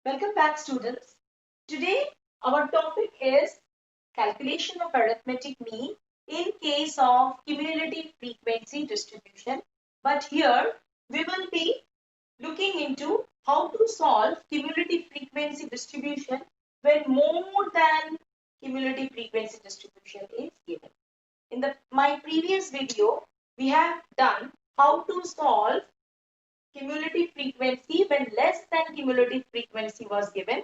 Welcome back, students. Today, our topic is calculation of arithmetic mean in case of cumulative frequency distribution. But here, we will be looking into how to solve cumulative frequency distribution when more than cumulative frequency distribution is given. In my previous video, we have done how to solve cumulative frequency when less than cumulative frequency was given.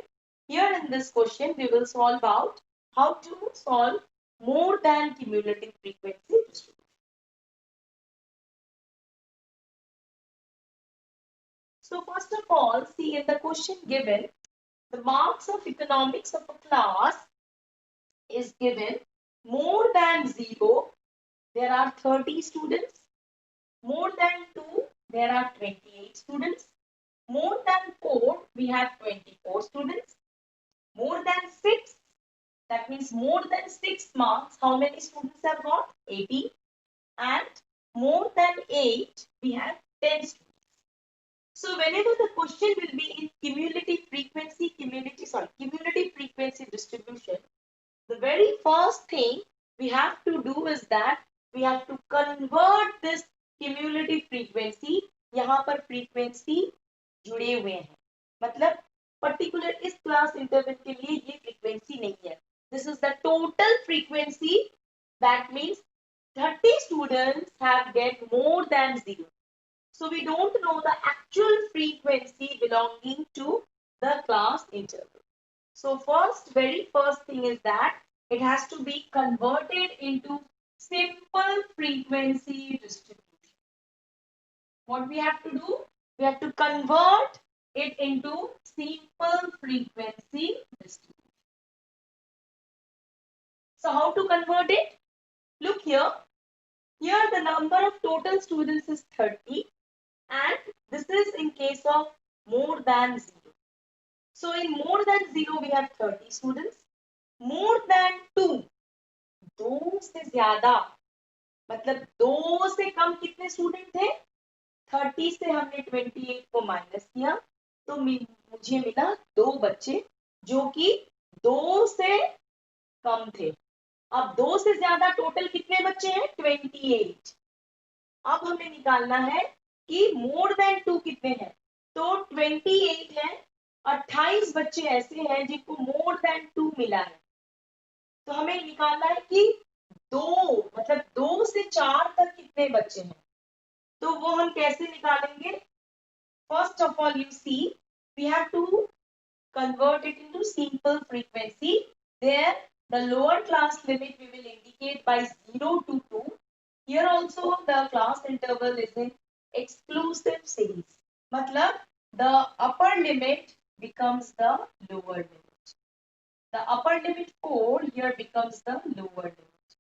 Here in this question, we will solve out how to solve more than cumulative frequency distribution. So first of all, see in the question given, the marks of economics of a class is given more than 0, there are 30 students. More than 2, there are 28 students. More than 4, we have 24 students. More than 6, that means more than 6 marks, how many students have got? 80. And more than 8, we have 10 students. So whenever the question will be in cumulative frequency distribution, the very first thing we have to do is that we have to convert this cumulative frequency. यहाँ पर frequency जुड़े हुए हैं, मतलब particular इस class interval के लिए ये फ्रीक्वेंसी नहीं है. This is the total frequency. That means 30 students have get more than 0. So we don't know the actual frequency belonging to the class interval. So very first thing is that it has to be converted into simple frequency distribution. What we have to do? We have to convert it into simple frequency distribution. So how to convert it? Look here. Here the number of total students is 30 and this is in case of more than 0. So in more than 0 we have 30 students. More than 2, 2 से ज्यादा, मतलब 2 से कम कितने student थे? 30 से हमने 28 को minus किया तो मुझे मिला 2 बच्चे जो कि 2 से कम थे. अब 2 से ज्यादा टोटल कितने बच्चे हैं? 28. अब हमें निकालना है कि मोर देन 2 कितने हैं. तो 28 है, 28 बच्चे ऐसे हैं जिनको मोर देन 2 मिला है. तो हमें निकालना है कि 2 मतलब 2 से 4 तक कितने बच्चे हैं. तो वो हम कैसे निकालेंगे? First of all, you see, we have to convert it into simple frequency. There, the lower class limit we will indicate by 0 to 2. Here also the class interval is in exclusive series. मतलब the upper limit becomes the lower limit. The upper limit 4 here becomes the lower limit.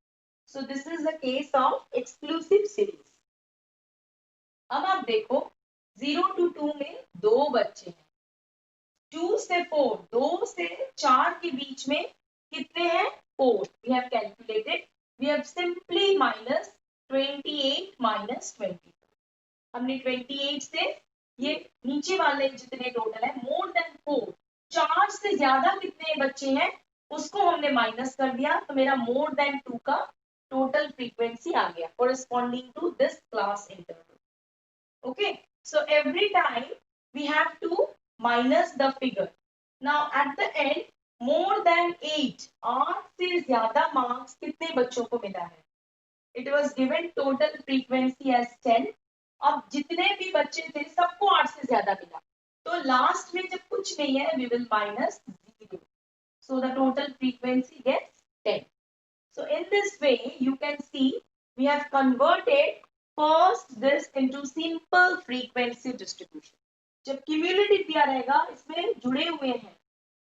So this is the case of exclusive series. अब आप देखो 0 to 2 में 2 बच्चे हैं. 2 से 4, 2 से 4 के बीच में कितने हैं? 4. We have calculated. We have simply minus 28 minus 24. हमने 28 से ये नीचे वाले जितने टोटल है मोर देन 4, 4 से ज्यादा कितने बच्चे हैं उसको हमने माइनस कर दिया तो मेरा मोर देन 2 का टोटल फ्रीक्वेंसी आ गया corresponding to this class interval. Okay, so every time we have to minus the figure. Now at the end, more than 8, 8 से ज्यादा marks कितने बच्चों को मिला है? It was given total frequency as 10. अब जितने भी बच्चे थे सबको 8 से ज्यादा मिला. तो लास्ट में जब कुछ नहीं है, we will minus 0. So the total frequency gets 10. So in this way, you can see we have converted first this into simple frequency distribution. जब cumulative दिया रहेगा इसमें जुड़े हुए हैं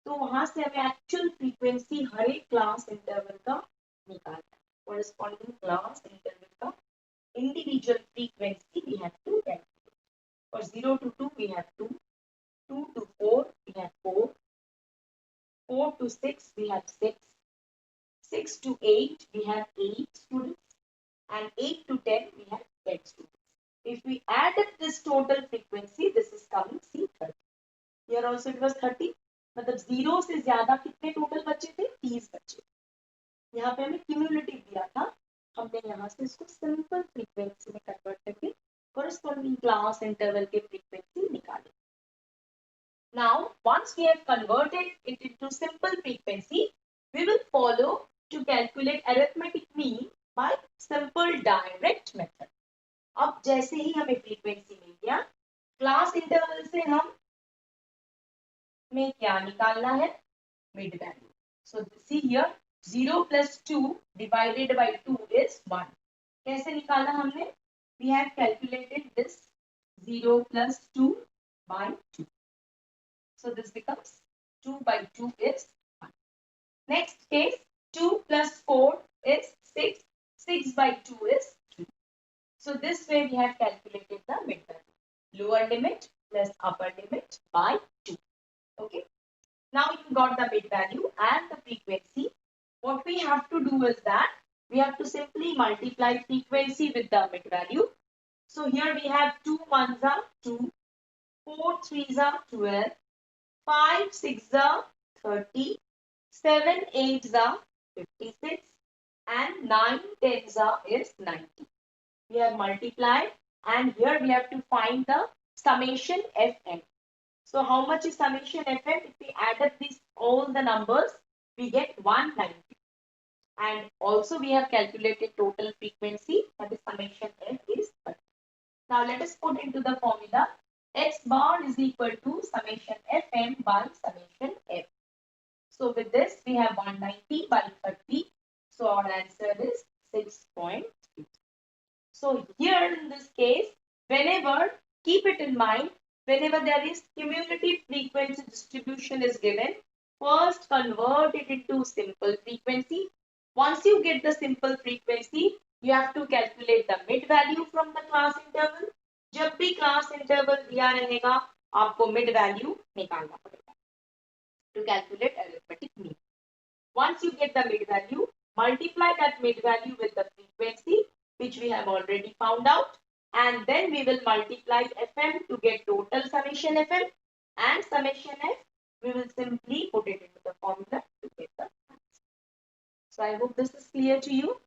तो वहां से हमें actual frequency हर एक class interval का निकालना है. Corresponding class interval का individual frequency we have to calculate. For 0 to 2 we have 2, 2 to 4 we have 4, 4 to 6 we have 6, 6 to 8 we have 8 students, and 8 to 10 we have 10 students. If we add up this total frequency, this is coming C30. Here also it was 30. मतलब 0 से ज्यादा कितने total बचे थे? 30 बचे। यहाँ पे हमें क्यूमुलेटिव दिया था, हमने यहाँ से इसको सिंपल फ्रीक्वेंसी में कन्वर्ट करके corresponding class interval के फ्रीक्वेंसी निकाले। Now, once we have converted it into simple frequency, we will follow to calculate arithmetic mean by simple direct method. अब जैसे ही हमें फ्रीक्वेंसी मिल गया, क्लास इंटरवल से हम में क्या निकालना है? Mid value. So see here 0 plus 2 divided by 2 is 1. कैसे निकाला हमने? We have calculated this 0 plus 2 by 2. So this becomes 2 by 2 is 1. Next case 2 plus 4 is 6. 6 by 2 is 3. So this way we have calculated the mid value. Lower limit plus upper limit by 2. Okay. Now you got the mid value and the frequency. What we have to do is that we have to simply multiply frequency with the mid value. So here we have 2 1s are 2, 4 3s are 12, 5 6s are 30, 7 8s are 56, and 9 10s are is 90. We have multiplied and here we have to find the summation Fm. So how much is summation Fm? If we add up these all the numbers, we get 190. And also we have calculated total frequency, that is summation F is 30. Now let us put into the formula x bar is equal to summation Fm by summation F. So with this we have 190 by 30. So our answer is 6.3. So here in this case, whenever, keep it in mind, whenever there is cumulative frequency distribution is given, first convert it into simple frequency. Once you get the simple frequency, you have to calculate the mid value from the class interval. जब भी class interval दिया रहेगा, आपको mid value निकालना पड़ेगा to calculate arithmetic mean. Once you get the mid value, multiply that mid value with the frequency, which we have already found out, and then we will multiply Fm to get total summation Fm, and summation F, we will simply put it into the formula to get the answer. So I hope this is clear to you.